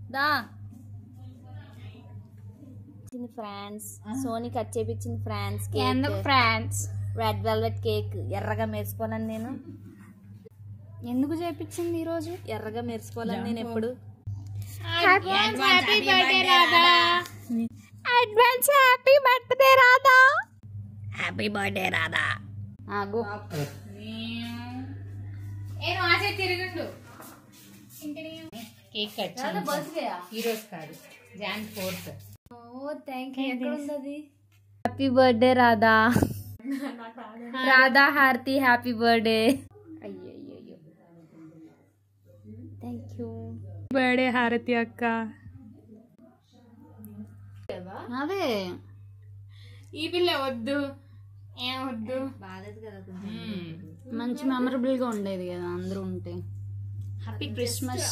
దా friends Soni cut చేపించింది friends cake friends red velvet cake ఎర్రగా మెరిసిపోవాలని నేను ఎందుకు చేపించింది ఈరోజు ఎర్రగా మెరిసిపోవాలని నేను ఎప్పుడు advance happy birthday Radha happy birthday Radha ఆగు ఏను ఆసే తిరుగుండు కేక్ కట్ చేయండి బర్త్డే ఈ రోజు కాదు జాన్ 4th ఓ థాంక్యూ ఎక్కడ ఉంది హ్యాపీ బర్త్డే రాధా రాధా హారతి హ్యాపీ బర్త్డే అయ్యయ్యో థాంక్యూ బర్త్డే హారతి అక్క అదే ఈ పిల్ల వద్దు ఏం వద్దు బాలేదు కదా మంచి మెమరబుల్ గా ఉండేది కదా అందరూ ఉంటే హ్యాపీ క్రిస్మస్